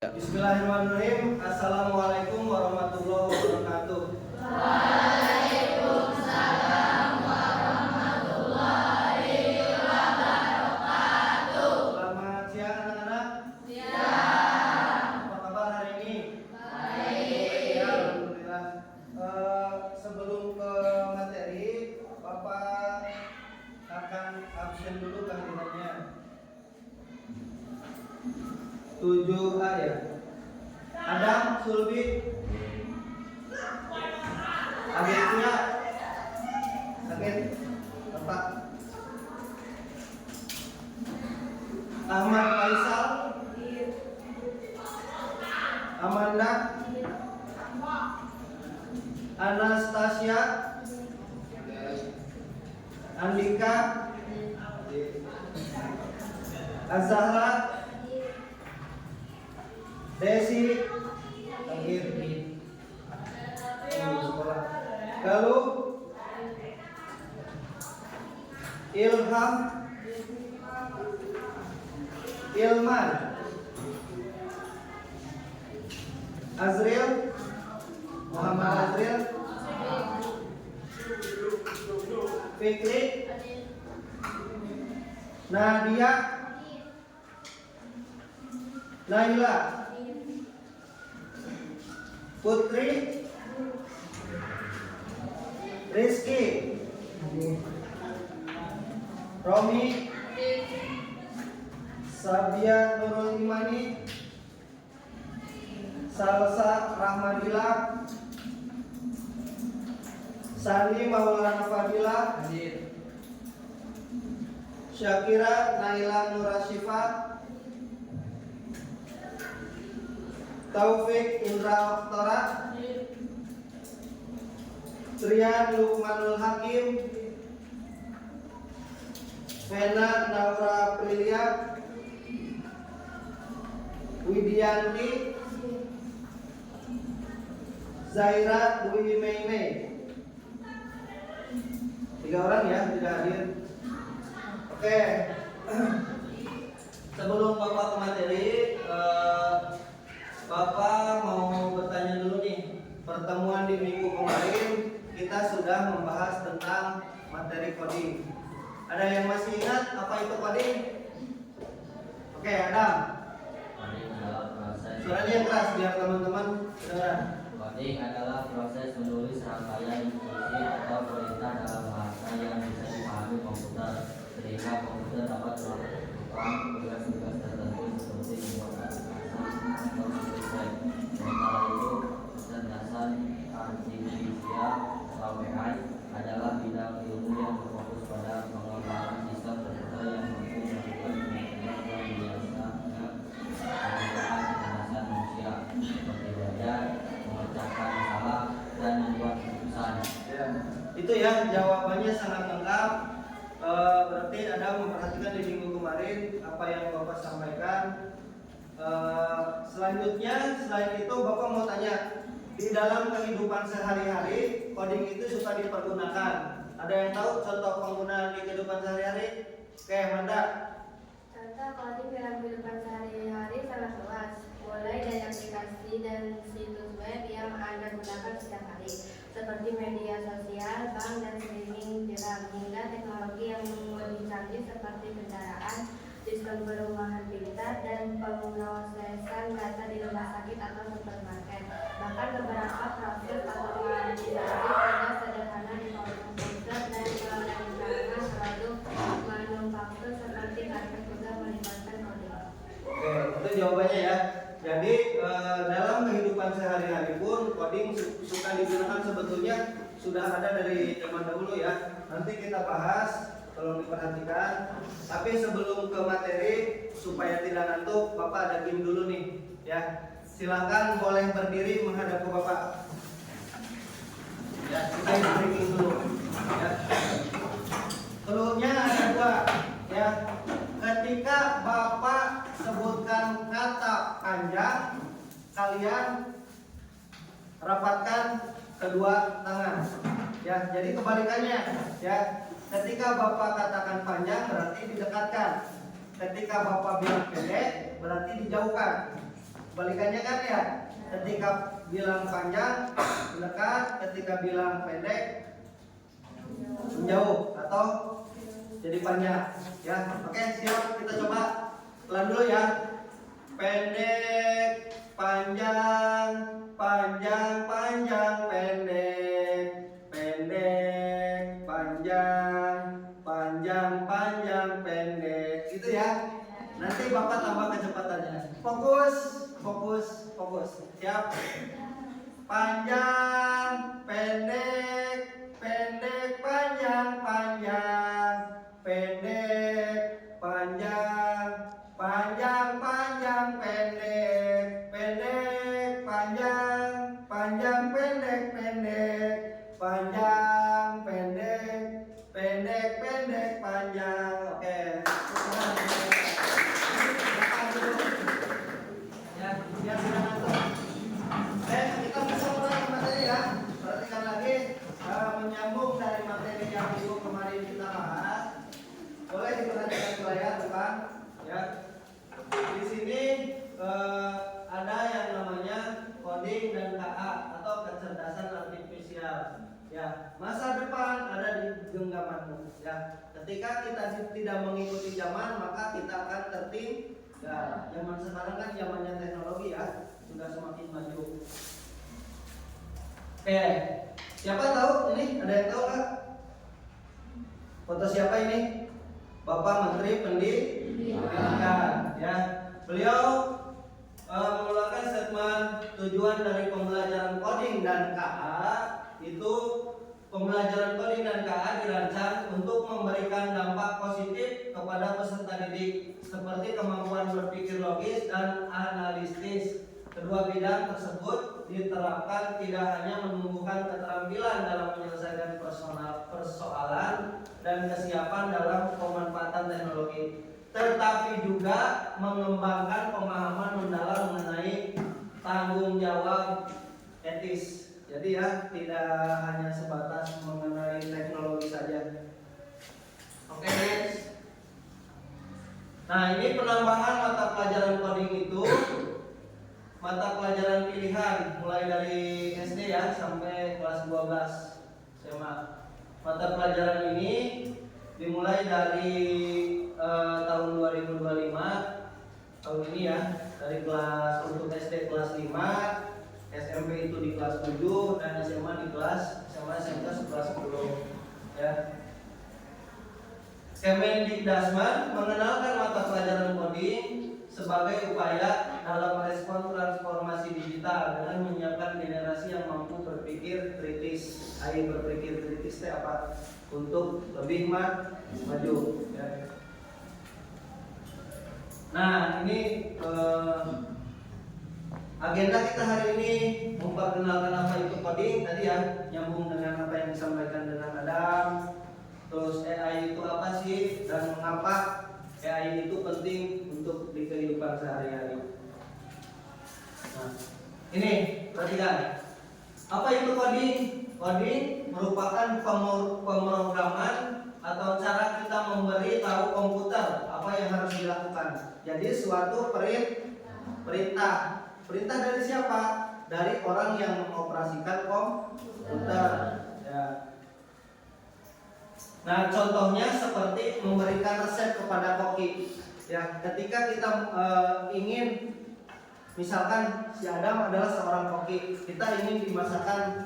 Bismillahirrahmanirrahim. Assalamualaikum warahmatullahi wabarakatuh. Waalaikumsalam warahmatullahi wabarakatuh. Selamat siang anak-anak. Siang. Apa kabar hari ini? Baik. Ya, alhamdulillah. Sebelum ke materi, Bapak akan absen dulu kehadirannya. 7A ya. Adam, Sulbi, Agitnya, Agit, Bapak, Ahmad Faisal, Amanda, Anastasia, Andika, Azahra, Desi, Agit, sekolah. Galuh, Ilham, Ilman, Azril, Muhammad Azril, Fikri, Nadia, Naila, Putri, Rizky, Romi, Sabia Nurul Imani, Salsa Rahmadila, Sani Maulana Fadila, Syakira Naila Nurashifa, Taufik Indra Oktora, Trian Lukmanul Hakim, Vena Naura Prilia, Widianti, Zaira Dwi Meimei. 3 orang ya tidak hadir. Oke. Sebelum Bapak ke materi, Bapak mau bertanya dulu nih. Pertemuan di minggu kemarin kita sudah membahas tentang materi coding. Ada yang masih ingat apa itu coding? Oke, Adam. Coding adalah proses. Suaranya yang keras biar teman-teman dengar. Coding adalah proses menulis rangkaian instruksi atau perintah dalam bahasa yang bisa dipahami komputer, sehingga komputer dapat melakukan tugas-tugas tertentu seperti membuat aplikasi atau sistem. Sementara itu, kecerdasan artifisial atau AI adalah bidang ilmu yang berfokus pada pengembangan sistem komputer yang mampu melakukan pengetahuan biasanya menggunakan kecerdasan manusia seperti belajar, memecahkan masalah, dan membuat keputusan. Ya, itu ya jawabannya sangat lengkap. Berarti Anda memperhatikan di minggu kemarin apa yang Bapak sampaikan. Selanjutnya, selain itu Bapak mau tanya, di dalam kehidupan sehari-hari coding itu suka dipergunakan. Ada yang tahu contoh penggunaan di kehidupan sehari-hari? Oke, Amanda. Contoh coding dalam kehidupan sehari-hari sangat luas, mulai dari aplikasi dan situs web yang Anda gunakan setiap hari, seperti media sosial, bank, dan streaming film, hingga teknologi yang lebih canggih seperti kendaraan, sistem perumahan pintar, dan pemrosesan data di rumah sakit atau supermarket. Bahkan beberapa proses otomatisasi sudah sederhana di komputer dan pengembangan produk manufaktur seperti karpet juga melibatkan coding. Oke, itu jawabannya ya. Jadi dalam kehidupan sehari-hari pun coding suka digunakan, sebetulnya sudah ada dari zaman dahulu ya. Nanti kita bahas, tolong diperhatikan. Tapi sebelum ke materi, supaya tidak ngantuk, Bapak ada game dulu nih ya. Silakan boleh berdiri menghadap ke Bapak. Ya, kita breaking dulu ya. Cluenya ada 2 ya. Ketika Bapak sebutkan kata panjang, kalian rapatkan kedua tangan ya. Jadi kebalikannya ya. Ketika Bapak katakan panjang berarti didekatkan. Ketika Bapak bilang pendek berarti dijauhkan. Kebalikannya kan ya. Ketika bilang panjang mendekat, ketika bilang pendek menjauh atau jadi panjang. Ya, oke siap. Kita coba pelan dulu ya. Pendek, panjang, panjang, panjang, pendek, pendek, panjang, panjang, panjang, pendek. Gitu ya. Nanti Bapak tambah kecepatannya. Fokus, fokus, fokus. Siap. Panjang, pendek, pendek, panjang, panjang, pendek, panjang, panjang, panjang, pendek, pendek, panjang, panjang, pendek, pendek, panjang, pendek, pendek, pendek, panjang. Oke. Ya, sudah ngantuk. Kita bisa mulai materi ya. Perhatikan lagi menyambung dari materi yang minggu kemarin kita bahas. Boleh diperhatikan ke layar depan ya. Di sini ada yang namanya coding dan KA atau kecerdasan artifisial. Ya, masa depan ada di genggamanmu. Ya, ketika kita tidak mengikuti zaman, maka kita akan tertinggal. Ya, zaman sekarang kan zamannya teknologi ya, sudah semakin maju. Oke, siapa tahu ini? Ada yang tahu nggak? Foto siapa ini? Bapak Menteri Pendidikan. Ya, beliau mengeluarkan statement tujuan dari pembelajaran coding dan KA itu pembelajaran coding dan KA dirancang untuk memberikan dampak positif kepada peserta didik seperti kemampuan berpikir logis dan analitis. Kedua bidang tersebut diterapkan tidak hanya menumbuhkan keterampilan dalam menyelesaikan persoalan dan kesiapan dalam pemanfaatan teknologi, tetapi juga mengembangkan pemahaman mendalam mengenai tanggung jawab etis. Jadi ya, tidak hanya sebatas mengenai teknologi saja. Oke, next. Nah, ini penambahan mata pelajaran coding itu mata pelajaran pilihan mulai dari SD ya sampai kelas 12 SMA. Mata pelajaran ini dimulai dari tahun 2025 tahun ini ya, dari kelas untuk SD kelas 5, SMP itu di kelas 7 dan SMA di kelas SMK kelas 10 ya. Kemendikdasman mengenalkan mata pelajaran coding sebagai upaya dalam respon transformasi digital dengan menyiapkan generasi yang mampu berpikir kritis. Ayo berpikir kritis itu apa? Untuk lebih maju ya. Nah, ini agenda kita hari ini memperkenalkan apa itu coding tadi ya, nyambung dengan apa yang disampaikan dengan Adam. Terus AI itu apa sih dan mengapa AI itu penting untuk di kehidupan sehari-hari. Nah, ini perhatikan. Apa itu coding? Coding merupakan pemrograman atau cara kita memberi tahu komputer apa yang harus dilakukan. Jadi suatu perintah. Perintah dari siapa? Dari orang yang mengoperasikan komputer. Ya. Nah, contohnya seperti memberikan resep kepada koki. Ya, ketika kita ingin, misalkan si Adam adalah seorang koki, kita ingin dimasakkan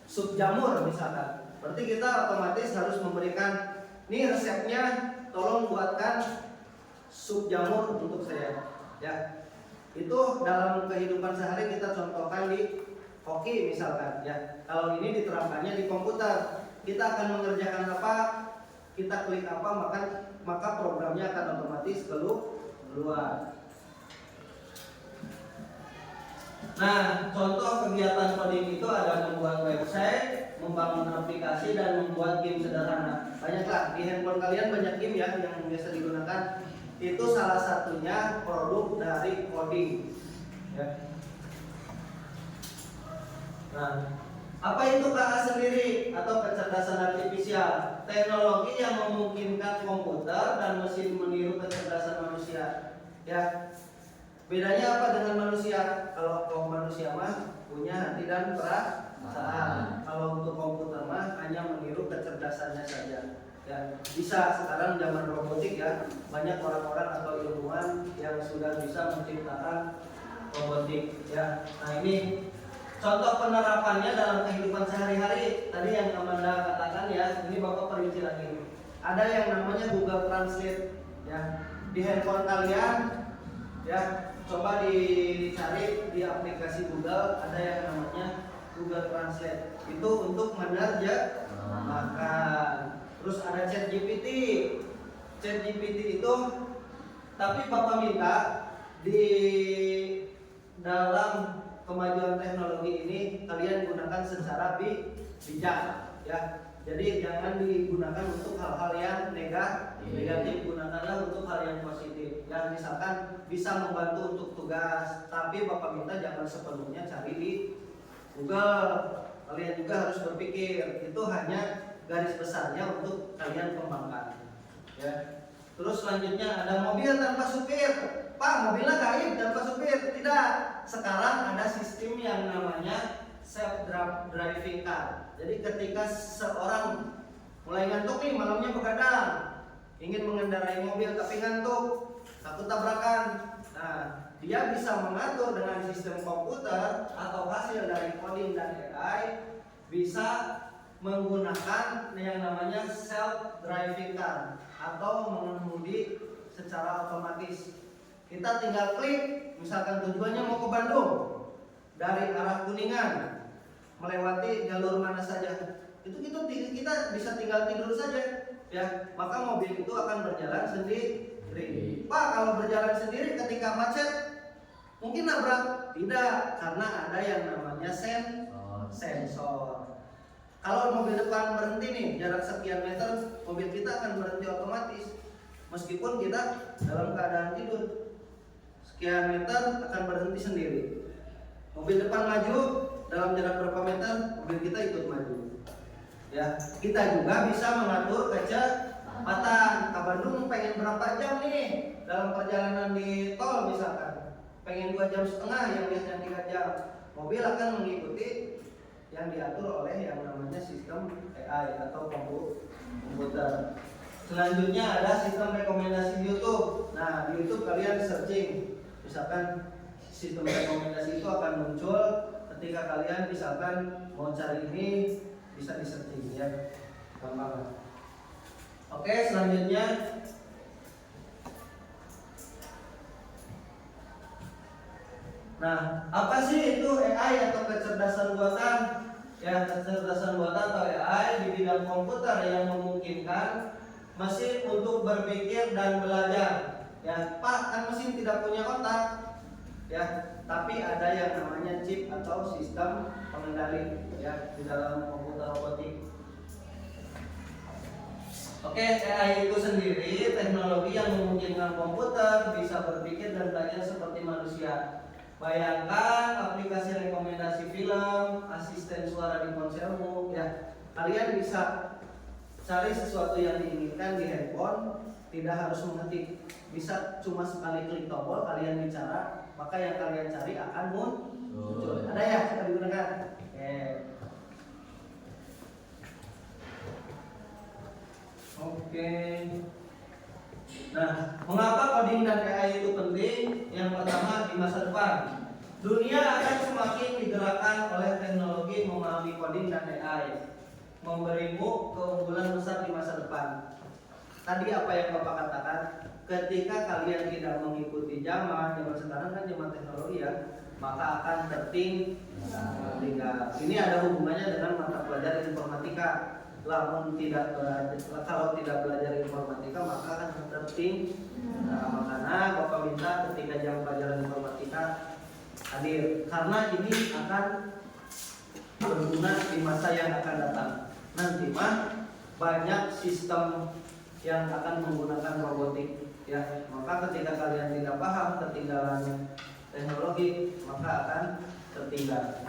sup jamur misalkan. Berarti kita otomatis harus memberikan, nih resepnya, tolong buatkan sup jamur untuk saya. Ya, itu dalam kehidupan sehari kita contohkan di koki misalkan. Ya, kalau ini diterapkannya di komputer. Kita akan mengerjakan apa, kita klik apa, maka programnya akan otomatis keluar. Nah, contoh kegiatan coding itu ada membuat website, membangun aplikasi, dan membuat game sederhana. Banyaklah di handphone kalian banyak game ya yang biasa digunakan. Itu salah satunya produk dari coding. Ya. Nah, apa itu KA sendiri atau kecerdasan artifisial? Teknologi yang memungkinkan komputer dan mesin meniru kecerdasan manusia. Ya. Bedanya apa dengan manusia? Kalau kaum manusia mah punya hati dan perasaan. Kalau untuk komputer mah hanya meniru kecerdasannya saja. Ya, bisa sekarang zaman robotik ya, banyak orang-orang atau ilmuwan yang sudah bisa menciptakan robotik ya. Nah, ini contoh penerapannya dalam kehidupan sehari-hari. Tadi yang Amanda katakan ya, ini Bapak perinci lagi. Ada yang namanya Google Translate ya. Di handphone kalian ya, coba dicari di aplikasi Google, ada yang namanya Google Translate. Itu untuk menerjemahkan. Terus ada ChatGPT. ChatGPT itu, tapi Bapak minta di dalam kemajuan teknologi ini kalian gunakan secara bijak ya. Jadi jangan digunakan untuk hal-hal yang negatif, gunakanlah untuk hal yang positif. Ya, misalkan bisa membantu untuk tugas, tapi Bapak minta jangan sepenuhnya cari di Google. Kalian juga harus berpikir, itu hanya garis besarnya untuk kalian kembangkan. Ya. Terus selanjutnya ada mobil tanpa supir. Pak, mobilnya gaib tanpa supir. Tidak. Sekarang ada sistem yang namanya self driving car. Jadi ketika seorang mulai ngantuk nih, malamnya begadang, ingin mengendarai mobil tapi ngantuk, takut tabrakan. Nah, dia bisa mengatur dengan sistem komputer atau hasil dari coding dan AI, bisa menggunakan yang namanya self driving car atau mengemudi secara otomatis. Kita tinggal klik, misalkan tujuannya mau ke Bandung dari arah Kuningan, melewati jalur mana saja. Itu kita bisa tinggal tidur saja, ya. Maka mobil itu akan berjalan sendiri. Pak, kalau berjalan sendiri ketika macet, mungkin nabrak? Tidak, karena ada yang namanya sensor. Kalau mobil depan berhenti nih, jarak sekian meter, mobil kita akan berhenti otomatis. Meskipun kita dalam keadaan tidur, sekian meter akan berhenti sendiri. Mobil depan maju, dalam jarak berapa meter, mobil kita ikut maju. Ya, kita juga bisa mengatur kecepatan. Ke Bandung pengen berapa jam nih dalam perjalanan di tol misalkan, pengen 2,5 jam yang biasanya 3 jam. Mobil akan mengikuti yang diatur oleh yang namanya sistem AI atau komputer. Selanjutnya ada sistem rekomendasi di YouTube. Nah, di YouTube kalian searching, misalkan sistem rekomendasi itu akan muncul ketika kalian misalkan mau cari ini, bisa di searching ya, gampang. Oke, selanjutnya nah, apa sih itu AI atau kecerdasan buatan? Ya, kecerdasan buatan atau AI di bidang komputer yang memungkinkan mesin untuk berpikir dan belajar. Ya, Pak, kan mesin tidak punya otak. Ya, tapi ada yang namanya chip atau sistem pengendali ya di dalam komputer robotik. Oke, AI itu sendiri teknologi yang memungkinkan komputer bisa berpikir dan belajar seperti manusia. Bayangkan aplikasi rekomendasi film, asisten suara di ponselmu ya. Kalian bisa cari sesuatu yang diinginkan di handphone, tidak harus mengetik. Bisa cuma sekali klik tombol kalian bicara, maka yang kalian cari akan muncul. Ada ya sudah digunakan? Oke. Nah, mengapa coding dan AI itu penting? Yang pertama, di masa depan dunia akan semakin digerakkan oleh teknologi memahami coding dan AI, memberimu keunggulan besar di masa depan. Tadi apa yang Bapak katakan, ketika kalian tidak mengikuti zaman sekarang kan zaman teknologi ya, maka akan tertinggal. Ini ada hubungannya dengan mata pelajaran informatika. Kalau tidak belajar informatika maka akan tertinggal. Nah, makanya Bapak minta ketika jam pelajaran informatika hadir, karena ini akan berguna di masa yang akan datang. Nanti mah banyak sistem yang akan menggunakan robotik ya. Maka ketika kalian tidak paham ketinggalan teknologi, maka akan tertinggal.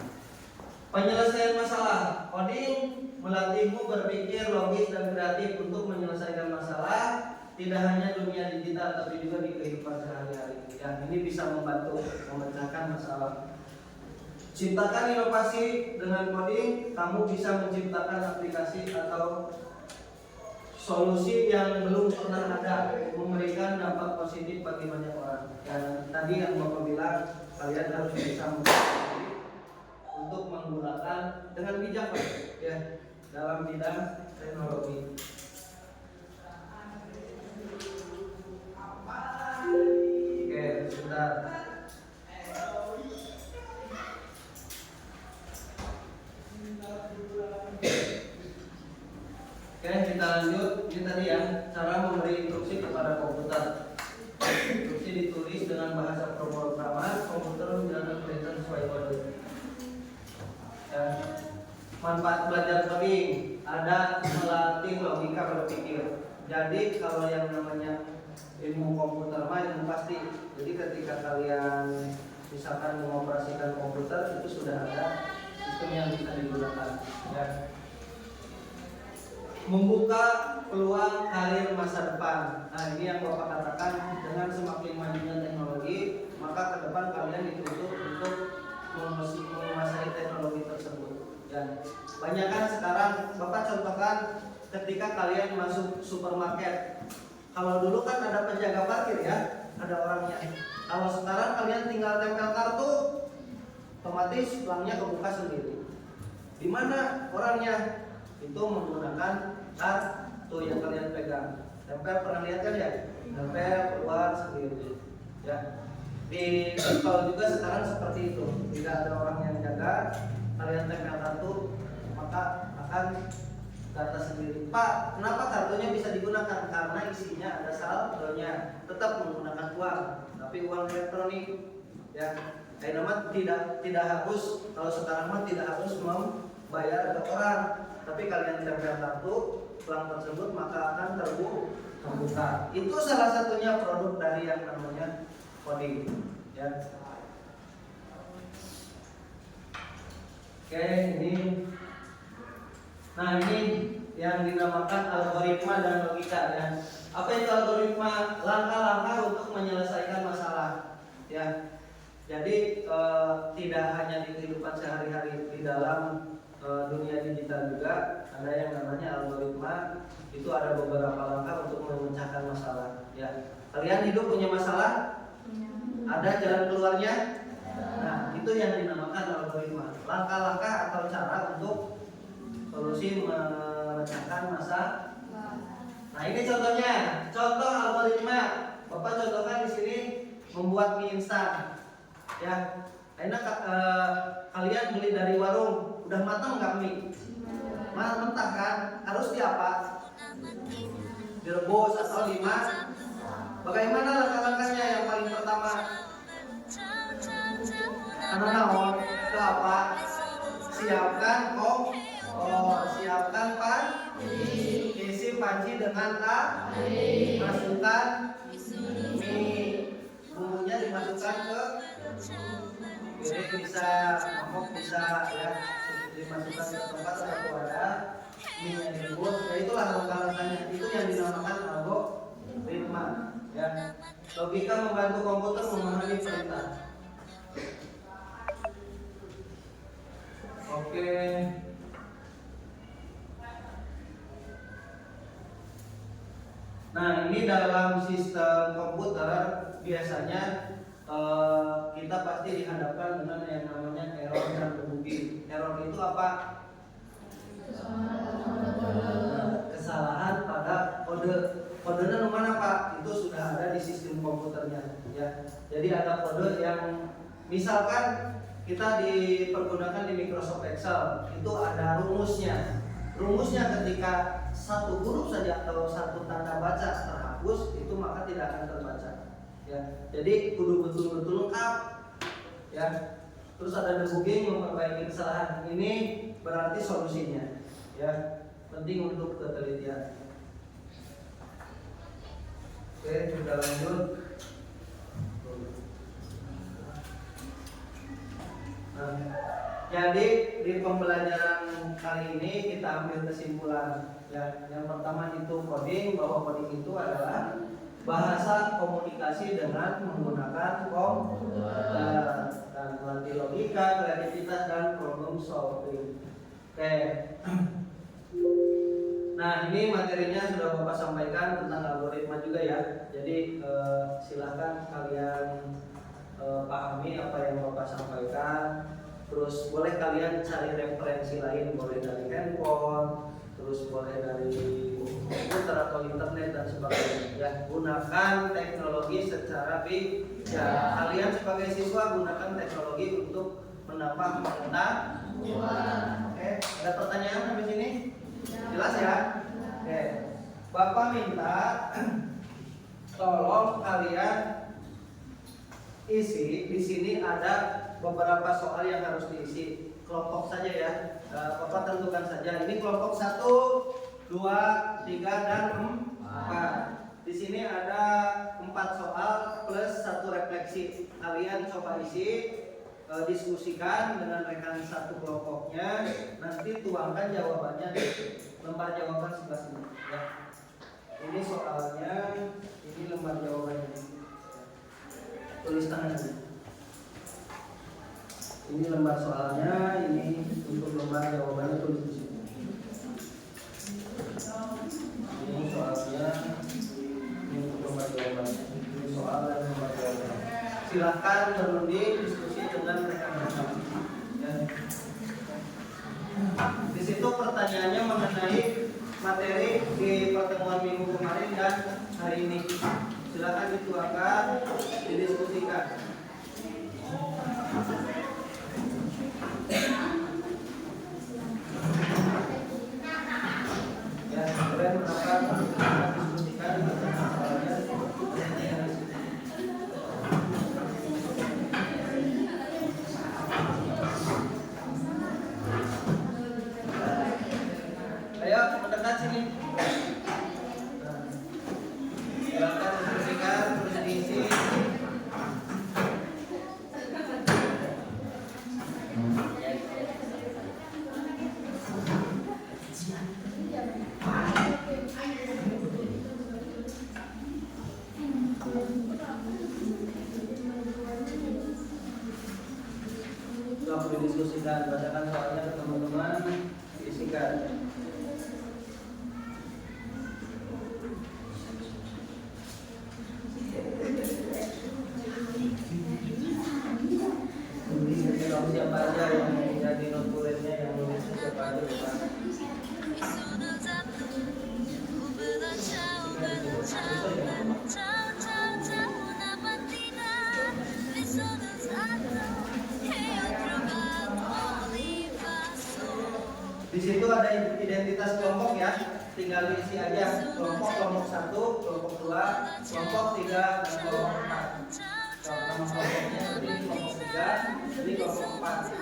Penyelesaian masalah. Coding melatihmu berpikir logis dan kreatif untuk menyelesaikan masalah tidak hanya dunia digital tapi juga di kehidupan sehari-hari. Ya, ini bisa membantu memecahkan masalah. Ciptakan inovasi dengan coding, kamu bisa menciptakan aplikasi atau solusi yang belum pernah ada, memberikan dampak positif bagi banyak orang. Dan tadi yang Bapak bilang, kalian harus bisa untuk menggunakan dengan bijak, ya, dalam bidang teknologi. Oke, sebentar. Oke, kita lanjut. Ini tadi ya, cara memberi instruksi kepada komputer. Instruksi ditulis dengan bahasa pemrograman, komputer menjalankan perintah sesuai kode. Manfaat belajar coding, ada melatih logika berpikir. Jadi kalau yang namanya ilmu komputer mah ilmu pasti. Jadi ketika kalian misalkan mengoperasikan komputer, itu sudah ada sistem yang bisa digunakan, ya. Membuka peluang karir masa depan. Nah, ini yang Bapak katakan, dengan semakin majunya teknologi, maka ke depan kalian dituntut untuk menguasai teknologi tersebut. Ya, banyak kan sekarang Bapak contohkan ketika kalian masuk supermarket. Kalau dulu kan ada penjaga parkir ya, ada orangnya. Kalau sekarang kalian tinggal tempel kartu, otomatis pelangnya kebuka sendiri. Di mana orangnya? Itu menggunakan kartu yang kalian pegang. Tempel, pernah lihat kan ya? Tempel keluar sendiri. Ya. Di tol juga sekarang seperti itu. Tidak ada orang yang jaga, kalian tempel kartu, maka akan data sendiri. Pak, kenapa kartunya bisa digunakan? Karena isinya ada saldonya. Tetap menggunakan uang, tapi uang elektronik. Ya, nama tidak harus, kalau sekarang mah tidak harus membayar ke orang, tapi kalian tempel kartu pelang tersebut maka akan terbuka. Itu salah satunya produk dari yang namanya coding. Ya. Oke, ini. Nah, ini yang dinamakan algoritma dan logika, ya. Apa itu algoritma? Langkah-langkah untuk menyelesaikan masalah, ya. Jadi tidak hanya di kehidupan sehari-hari, di dalam dunia digital juga ada yang namanya algoritma. Itu ada beberapa langkah untuk memecahkan masalah, ya. Kalian hidup punya masalah? Ada jalan keluarnya? Nah, itu yang dinamakan algoritma. Langkah-langkah atau cara untuk solusi memecahkan masalah. Nah, ini contohnya. Contoh algoritma. Bapak contohkan di sini membuat mie instan. Ya, enak. Kalian beli dari warung, udah matang nggak mie? Mentah kan? Harus diapa? Direbus atau dimasak. Bagaimana langkah-langkahnya? Yang paling pertama, naon ke apa? Siapkan siapkan panci. Isi panci dengan air. Masukkan mie. Bumbunya dimasukkan ke piring, bisa mangkok, bisa, ya, dimasukkan ke tempat atau wadah. Mie yang direbus. Ya, itulah langkah-langkahnya. Itu yang dinamakan algoritma. Ya, logika membantu komputer memahami perintah. Oke. Nah, ini dalam sistem komputer biasanya kita pasti dihadapkan dengan yang namanya error dan debugging. Error itu apa? Kesalahan pada kode. Kodenya mana Pak? Itu sudah ada di sistem komputernya, ya. Jadi ada kode yang misalkan kita dipergunakan di Microsoft Excel, itu ada rumusnya. Rumusnya ketika satu huruf saja atau satu tanda baca terhapus, itu maka tidak akan terbaca. Ya. Jadi kudu betul-betul lengkap. Ya. Terus ada debugging, memperbaiki kesalahan. Ini berarti solusinya. Ya. Penting untuk ketelitian. Oke, kita lanjut. Nah, jadi di pembelajaran kali ini kita ambil kesimpulan Ya, yang pertama itu coding, bahwa coding itu adalah bahasa komunikasi dengan menggunakan komputer dan melatih logika, kreativitas dan problem solving. Oke. Nah, ini materinya sudah Bapak sampaikan tentang algoritma juga ya. Jadi silahkan kalian pahami apa yang Bapak sampaikan. Terus boleh kalian cari referensi lain, boleh dari handphone, terus boleh dari komputer atau internet dan sebagainya. Ya, gunakan teknologi secara bijak. Kalian sebagai siswa gunakan teknologi untuk menambah pengetahuan. Oke, ada pertanyaan sampai sini? Jelas ya? Oke. Bapak minta tolong kalian isi di sini ada beberapa soal yang harus diisi. Kelompok saja ya. Bapak tentukan saja. Ini kelompok 1, 2, 3 dan 4. Di sini ada 4 soal plus 1 refleksi. Kalian coba isi, diskusikan dengan rekan satu kelompoknya. Nanti tuangkan jawabannya di lembar jawaban sebelah sini. Ya. Ini soalnya, ini lembar jawabannya. Tulis tangan aja. Ini lembar soalnya, ini untuk lembar jawabannya tulis di sini. Ini soalnya, ini untuk lembar jawabannya. Ini soal dan lembar jawabannya. Silahkan berunding diskusi dengan rekan-rekan. Ya. Di situ pertanyaannya mengenai materi di pertemuan minggu kemarin dan hari ini. Silahkan dituangkan, didiskusikan. Ya, kalian akan diskusikan soalnya. Ayo mendekat sini. Silakan diskusikan, terus diisi. Sudah didiskusikan, bacakan soalnya ke teman-teman, isikan. Siapa aja yang jadi notulennya, yang nulis siapa aja bukan. Di situ ada identitas kelompok ya, tinggal diisi aja kelompok 1, kelompok 2, kelompok 3 dan kelompok 4. Nama kelompoknya seperti kelompok 3, jadi kelompok 4.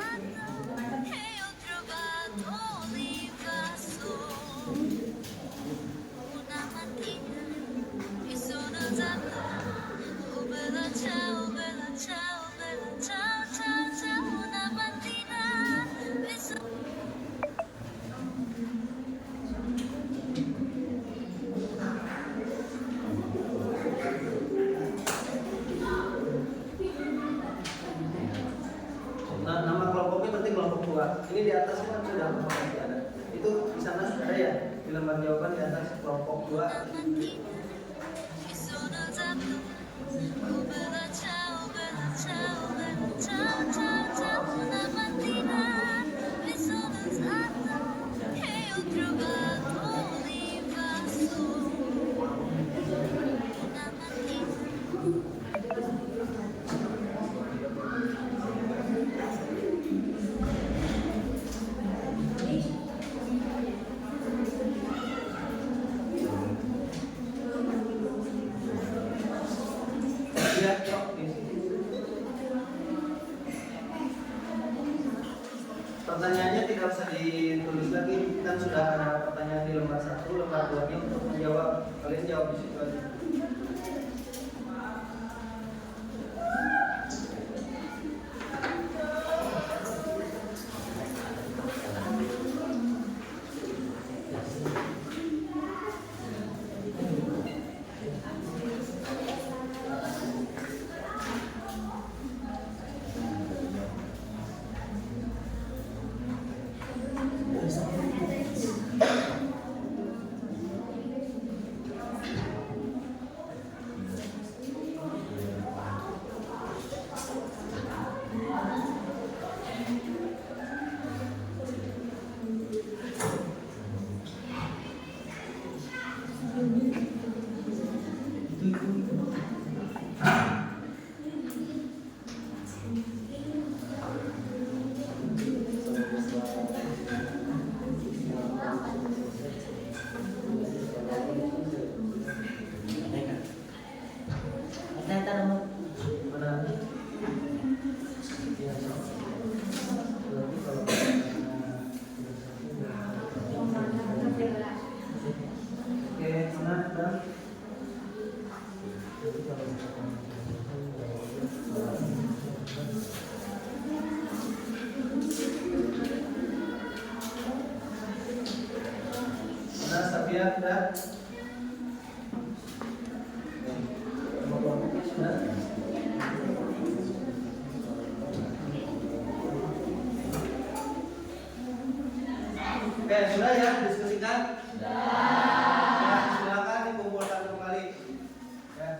Nah, nama kelompoknya berarti kelompok 2. Ini di atas kan sudah ada. Itu di sana sudah ada ya, di lembar jawaban di atas kelompok 2. Pertanyaannya tidak usah ditulis lagi, kan sudah ada pertanyaan di lembar 1, lembar 2-nya untuk menjawab. Kalian jawab di situ aja. sekalian sudah? Sudah? Oke, sudah ya diskusikan? Ya, silakan dikumpulkan kembali. Ya.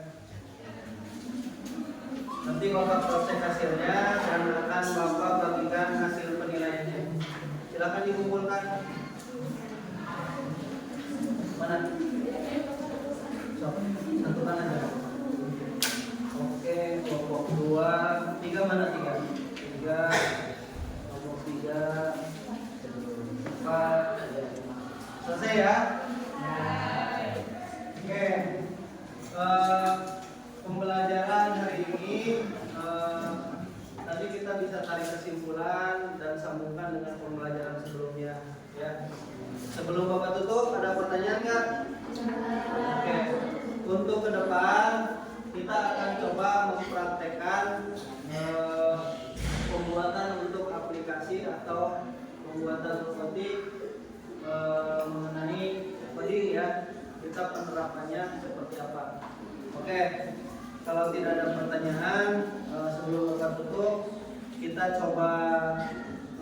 Nanti Bapak proses hasilnya dan akan Bapak bagikan hasil penilaiannya. Silakan dikumpulkan. Mana? Satukan aja. Oke, kelompok 2, 3 mana 3? 3, kelompok 3, 4. Selesai ya? Oke. Pembelajaran hari ini tadi kita bisa tarik kesimpulan dan sambungkan dengan pembelajaran sebelumnya ya. Sebelum Bapak tutup, ada pertanyaan nggak? Oke. Untuk ke depan kita akan coba mempraktekkan pembuatan untuk aplikasi atau pembuatan robotik mengenai coding ya. Kita penerapannya seperti apa? Oke. Kalau tidak ada pertanyaan sebelum Bapak tutup, kita coba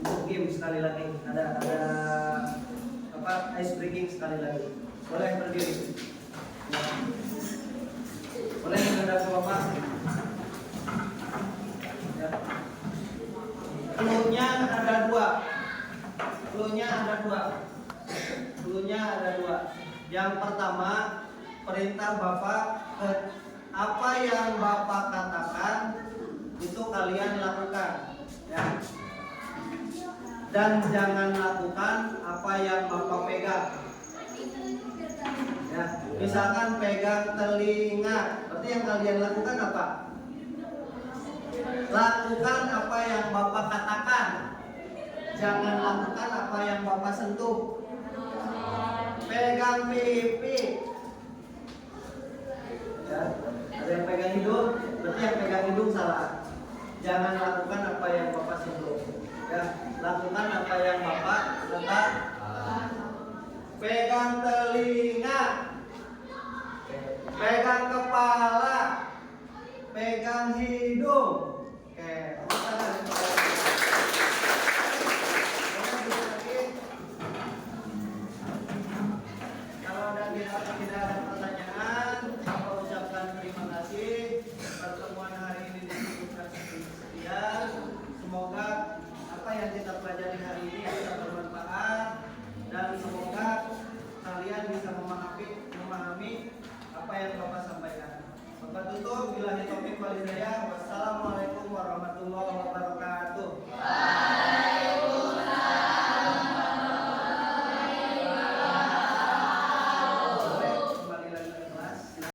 untuk game sekali lagi. Ada ice breaking sekali lagi. Boleh berdiri. Boleh menghadap ke Bapak. Ya. Cluenya ada dua. Cluenya ada dua. Yang pertama, perintah Bapak apa yang Bapak katakan itu kalian lakukan ya. Dan jangan lakukan apa yang Bapak pegang. Ya, misalkan pegang telinga, berarti yang kalian lakukan apa? Lakukan apa yang Bapak katakan. Jangan lakukan apa yang Bapak sentuh. Pegang pipi. Ya, ada yang pegang hidung, berarti yang pegang hidung salah. Jangan lakukan apa yang Bapak sentuh. Ya, lakukan apa yang Bapak letak. Pegang telinga, pegang kepala, pegang hidung. Oke, kalau tidak ada pertanyaan, Bapak ucapkan terima kasih. Pertemuan hari ini disebutkan sekian. Semoga apa yang kita pelajari hari ini bisa bermanfaat dan semoga kalian bisa memahami apa yang Bapak sampaikan. Bapak tutup, billahi taufiq wal hidayah.